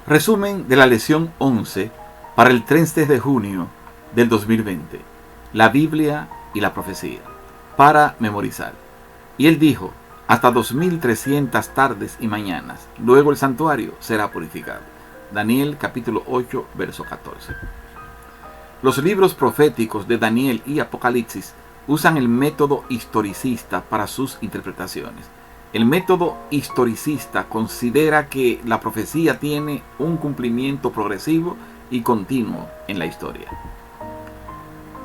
Resumen de la lección 11 para el 30 de junio del 2020. La Biblia y la profecía. Para memorizar. Y él dijo, hasta 2300 tardes y mañanas, luego el santuario será purificado. Daniel capítulo 8, verso 14. Los libros proféticos de Daniel y Apocalipsis usan el método historicista para sus interpretaciones. El método historicista considera que la profecía tiene un cumplimiento progresivo y continuo en la historia.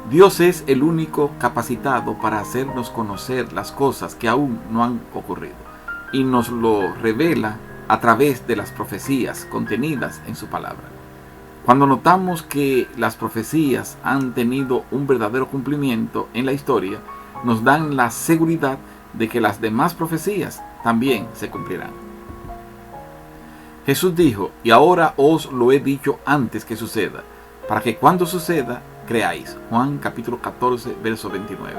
Dios es el único capacitado para hacernos conocer las cosas que aún no han ocurrido y nos lo revela a través de las profecías contenidas en su palabra. Cuando notamos que las profecías han tenido un verdadero cumplimiento en la historia, nos dan la seguridad de que las demás profecías también se cumplirán. Jesús dijo, y ahora os lo he dicho antes que suceda, para que cuando suceda, creáis. Juan capítulo 14, verso 29.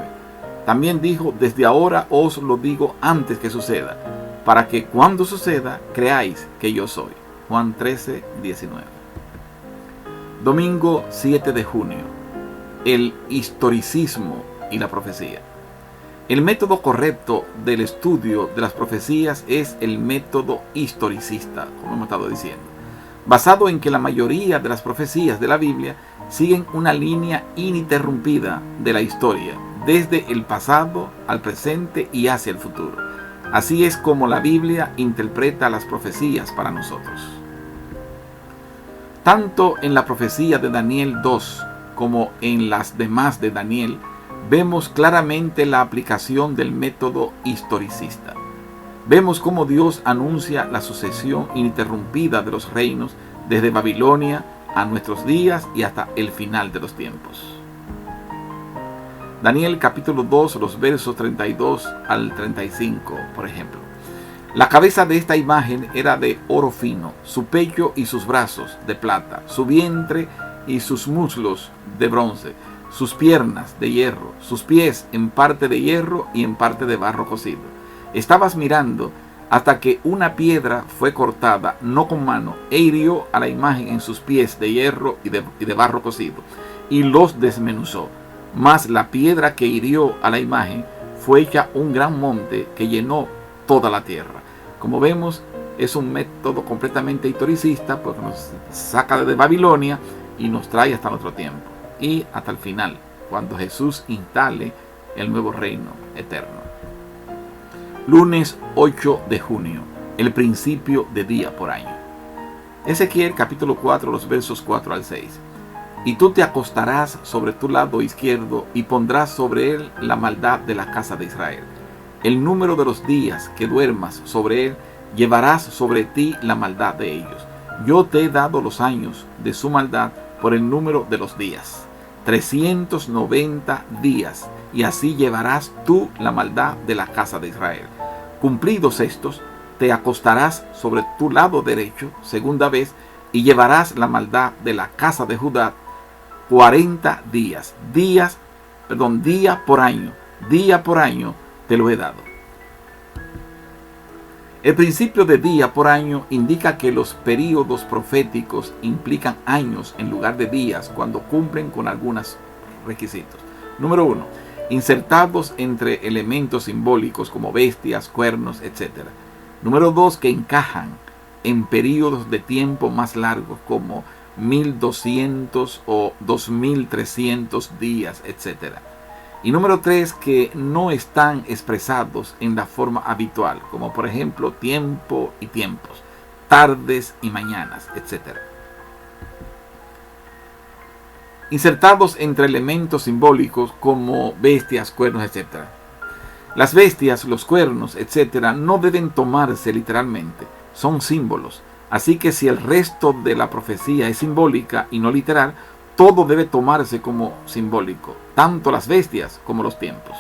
También dijo, desde ahora os lo digo antes que suceda, para que cuando suceda, creáis que yo soy. Juan 13, 19. Domingo 7 de junio. El historicismo y la profecía. El método correcto del estudio de las profecías es el método historicista, como hemos estado diciendo, basado en que la mayoría de las profecías de la Biblia siguen una línea ininterrumpida de la historia, desde el pasado al presente y hacia el futuro. Así es como la Biblia interpreta las profecías para nosotros. Tanto en la profecía de Daniel 2 como en las demás de Daniel, vemos claramente la aplicación del método historicista. Vemos cómo Dios anuncia la sucesión ininterrumpida de los reinos desde Babilonia a nuestros días y hasta el final de los tiempos. Daniel capítulo 2, los versos 32 al 35, por ejemplo. La cabeza de esta imagen era de oro fino, su pecho y sus brazos de plata, su vientre y sus muslos de bronce, sus piernas de hierro, sus pies en parte de hierro y en parte de barro cocido. Estabas mirando hasta que una piedra fue cortada, no con mano, e hirió a la imagen en sus pies de hierro y de barro cocido, y los desmenuzó. Mas la piedra que hirió a la imagen fue hecha un gran monte que llenó toda la tierra. Como vemos, es un método completamente historicista, porque nos saca de Babilonia y nos trae hasta nuestro tiempo y hasta el final, cuando Jesús instale el nuevo reino eterno. Lunes 8 de junio, el principio de día por año. Ezequiel capítulo 4, los versos 4 al 6. Y tú te acostarás sobre tu lado izquierdo y pondrás sobre él la maldad de la casa de Israel. El número de los días que duermas sobre él, llevarás sobre ti la maldad de ellos. Yo te he dado los años de su maldad por el número de los días, 390 días, y así llevarás tú la maldad de la casa de Israel. Cumplidos estos, te acostarás sobre tu lado derecho, segunda vez, y llevarás la maldad de la casa de Judá 40 días, día por año te lo he dado. El principio de día por año indica que los períodos proféticos implican años en lugar de días cuando cumplen con algunos requisitos. Número 1. Insertados entre elementos simbólicos como bestias, cuernos, etc. Número 2. Que encajan en períodos de tiempo más largos como 1200 o 2300 días, etc. Y número 3, que no están expresados en la forma habitual, como por ejemplo tiempo y tiempos, tardes y mañanas, etc. Insertados entre elementos simbólicos como bestias, cuernos, etc. Las bestias, los cuernos, etc. no deben tomarse literalmente, son símbolos. Así que si el resto de la profecía es simbólica y no literal, todo debe tomarse como simbólico, tanto las bestias como los tiempos,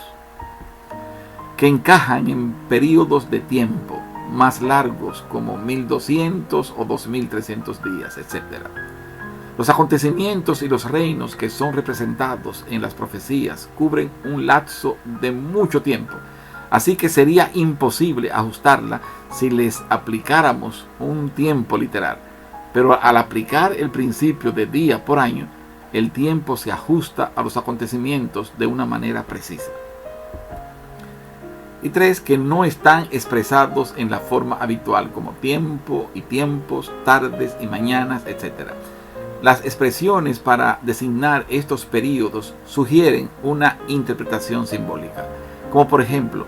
que encajan en periodos de tiempo más largos como 1200 o 2300 días, etc. Los acontecimientos y los reinos que son representados en las profecías cubren un lapso de mucho tiempo, así que sería imposible ajustarla si les aplicáramos un tiempo literal. pero al aplicar el principio de día por año, el tiempo se ajusta a los acontecimientos de una manera precisa. Y 3, que no están expresados en la forma habitual, como tiempo y tiempos, tardes y mañanas, etc. Las expresiones para designar estos periodos sugieren una interpretación simbólica, como por ejemplo,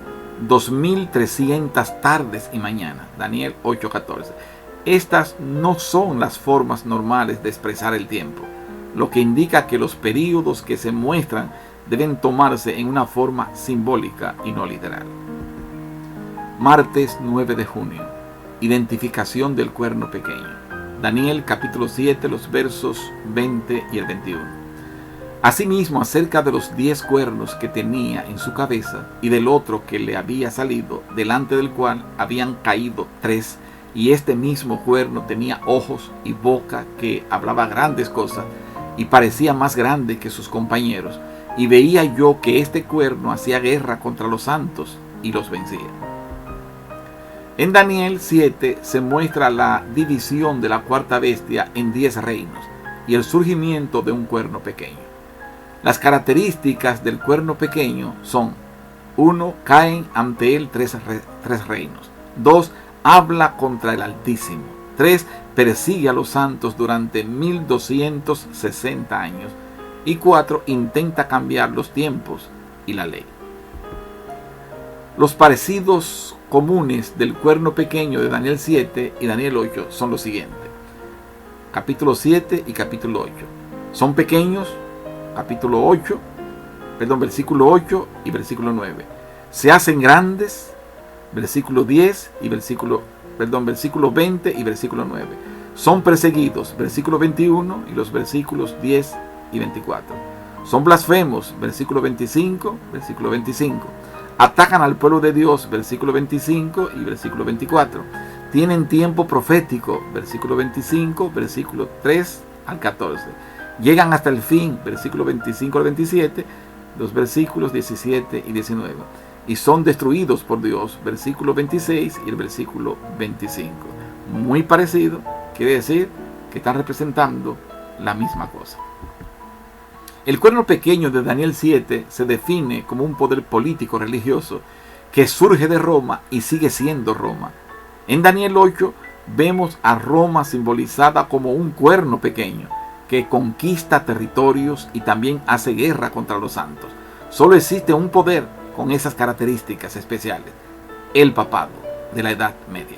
2300 tardes y mañanas, Daniel 8:14. Estas no son las formas normales de expresar el tiempo, lo que indica que los períodos que se muestran deben tomarse en una forma simbólica y no literal. Martes 9 de junio. Identificación del cuerno pequeño. Daniel capítulo 7, los versos 20 y el 21. Asimismo, acerca de los 10 cuernos que tenía en su cabeza y del otro que le había salido, delante del cual habían caído 3, y este mismo cuerno tenía ojos y boca que hablaba grandes cosas y parecía más grande que sus compañeros, y veía yo que este cuerno hacía guerra contra los santos y los vencía. En Daniel 7 se muestra la división de la cuarta bestia en 10 reinos y el surgimiento de un cuerno pequeño. Las características del cuerno pequeño son: 1. Caen ante él tres reinos. 2. Habla contra el Altísimo. 3. Persigue a los santos durante 1260 años. Y 4. Intenta cambiar los tiempos y la ley. Los parecidos comunes del cuerno pequeño de Daniel 7 y Daniel 8 son los siguientes. Capítulo 7 y capítulo 8. Son pequeños, versículo 8 y versículo 9. Se hacen grandes, versículo 10 y versículo 20 y versículo 9. Son perseguidos, versículo 21 y los versículos 10 y 24. Son blasfemos, versículo 25, versículo 25. Atacan al pueblo de Dios, versículo 25 y versículo 24. Tienen tiempo profético, versículo 25, versículo 3 al 14. Llegan hasta el fin, versículo 25 al 27, los versículos 17 y 19. Y son destruidos por Dios, versículo 26 y el versículo 25. Muy parecido, quiere decir que están representando la misma cosa. El cuerno pequeño de Daniel 7 se define como un poder político religioso que surge de Roma y sigue siendo Roma. En Daniel 8 vemos a Roma simbolizada como un cuerno pequeño que conquista territorios y también hace guerra contra los santos. Solo existe un poder con esas características especiales: el papado de la Edad Media.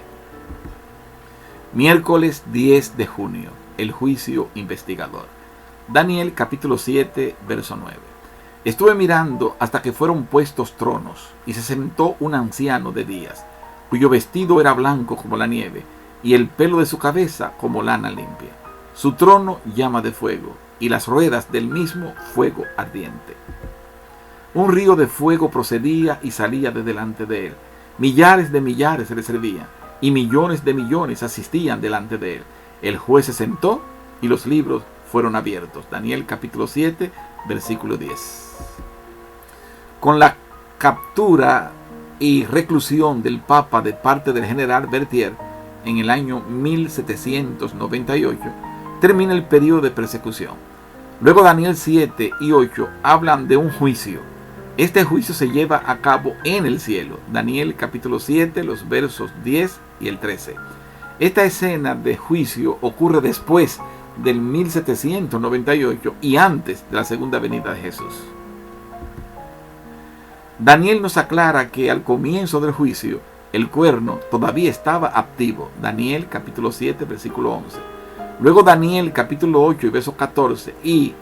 Miércoles 10 de junio, el juicio investigador. Daniel capítulo 7, verso 9. Estuve mirando hasta que fueron puestos tronos, y se sentó un anciano de días, cuyo vestido era blanco como la nieve, y el pelo de su cabeza como lana limpia. Su trono llama de fuego, y las ruedas del mismo fuego ardiente. Un río de fuego procedía y salía de delante de él. Millares de millares le servían, y millones de millones asistían delante de él. El juez se sentó, y los libros fueron abiertos. Daniel capítulo 7, versículo 10. Con la captura y reclusión del Papa de parte del general Berthier en el año 1798, termina el periodo de persecución. Luego Daniel 7 y 8 hablan de un juicio. Este juicio se lleva a cabo en el cielo. Daniel capítulo 7, los versos 10 y el 13. Esta escena de juicio ocurre después del 1798 y antes de la segunda venida de Jesús. Daniel nos aclara que al comienzo del juicio el cuerno todavía estaba activo. Daniel capítulo 7 versículo 11. Luego Daniel capítulo 8 y verso 14 y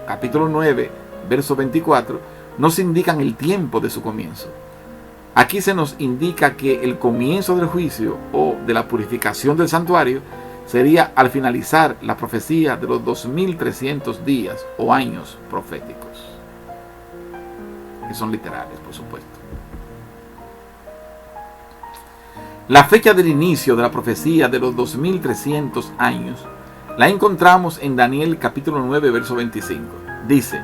capítulo 9 verso 24 nos indican el tiempo de su comienzo. Aquí se nos indica que el comienzo del juicio o de la purificación del santuario sería al finalizar la profecía de los 2300 días o años proféticos, que son literales, por supuesto. La fecha del inicio de la profecía de los 2300 años la encontramos en Daniel capítulo 9, verso 25. Dice: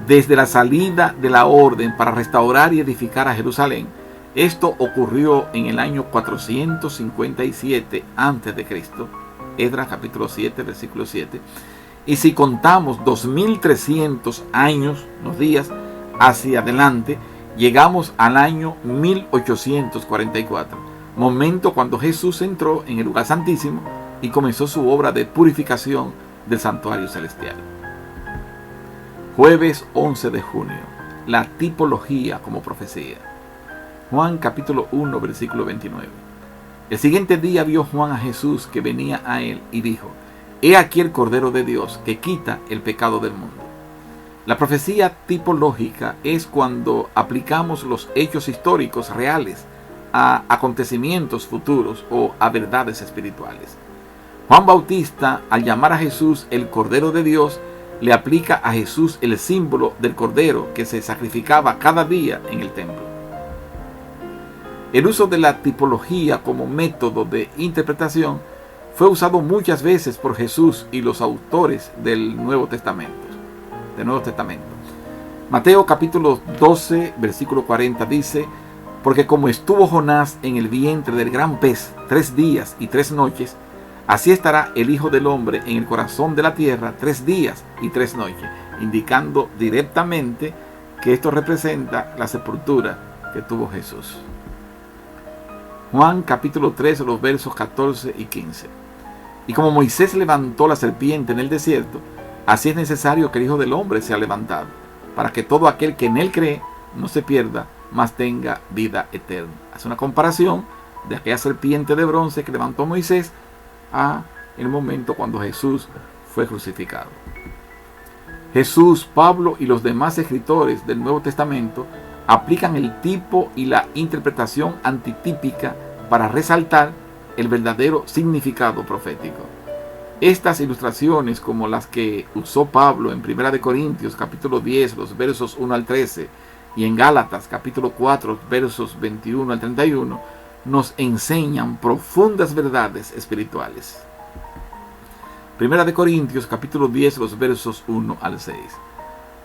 desde la salida de la orden para restaurar y edificar a Jerusalén, esto ocurrió en el año 457 a.C., Esdras capítulo 7, versículo 7. Y si contamos 2300 años, los días, hacia adelante, llegamos al año 1844, momento cuando Jesús entró en el lugar santísimo y comenzó su obra de purificación del santuario celestial. Jueves 11 de junio, la tipología como profecía. Juan capítulo 1, versículo 29. El siguiente día vio Juan a Jesús que venía a él y dijo: He aquí el Cordero de Dios que quita el pecado del mundo. La profecía tipológica es cuando aplicamos los hechos históricos reales a acontecimientos futuros o a verdades espirituales. Juan Bautista, al llamar a Jesús el Cordero de Dios, le aplica a Jesús el símbolo del Cordero que se sacrificaba cada día en el templo. El uso de la tipología como método de interpretación fue usado muchas veces por Jesús y los autores del Nuevo Testamento. Mateo capítulo 12, versículo 40 dice: Porque como estuvo Jonás en el vientre del gran pez 3 días y 3 noches, así estará el Hijo del Hombre en el corazón de la tierra 3 días y 3 noches, indicando directamente que esto representa la sepultura que tuvo Jesús. Juan capítulo 3, los versos 14 y 15. Y como Moisés levantó la serpiente en el desierto, así es necesario que el Hijo del Hombre sea levantado, para que todo aquel que en él cree no se pierda, mas tenga vida eterna. Hace una comparación de aquella serpiente de bronce que levantó Moisés a el momento cuando Jesús fue crucificado. Jesús, Pablo y los demás escritores del Nuevo Testamento aplican el tipo y la interpretación antitípica para resaltar el verdadero significado profético. Estas ilustraciones, como las que usó Pablo en 1 Corintios capítulo 10, los versos 1 al 13, y en Gálatas capítulo 4, versos 21 al 31, nos enseñan profundas verdades espirituales. 1 Corintios capítulo 10, los versos 1 al 6.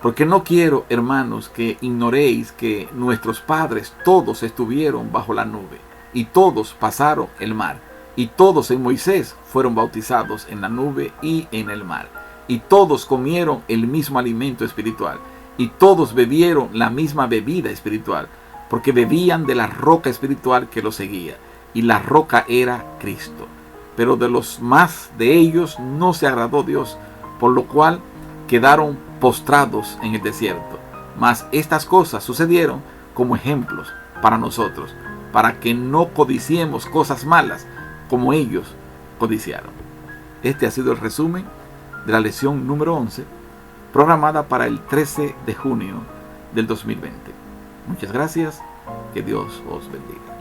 Porque no quiero, hermanos, que ignoréis que nuestros padres todos estuvieron bajo la nube, y todos pasaron el mar, y todos en Moisés fueron bautizados en la nube y en el mar, y todos comieron el mismo alimento espiritual, y todos bebieron la misma bebida espiritual, porque bebían de la roca espiritual que los seguía, y la roca era Cristo. Pero de los más de ellos no se agradó Dios, por lo cual quedaron postrados en el desierto. Mas estas cosas sucedieron como ejemplos para nosotros, para que no codiciemos cosas malas como ellos codiciaron. Este ha sido el resumen de la lección número 11, programada para el 13 de junio del 2020. Muchas gracias, que Dios os bendiga.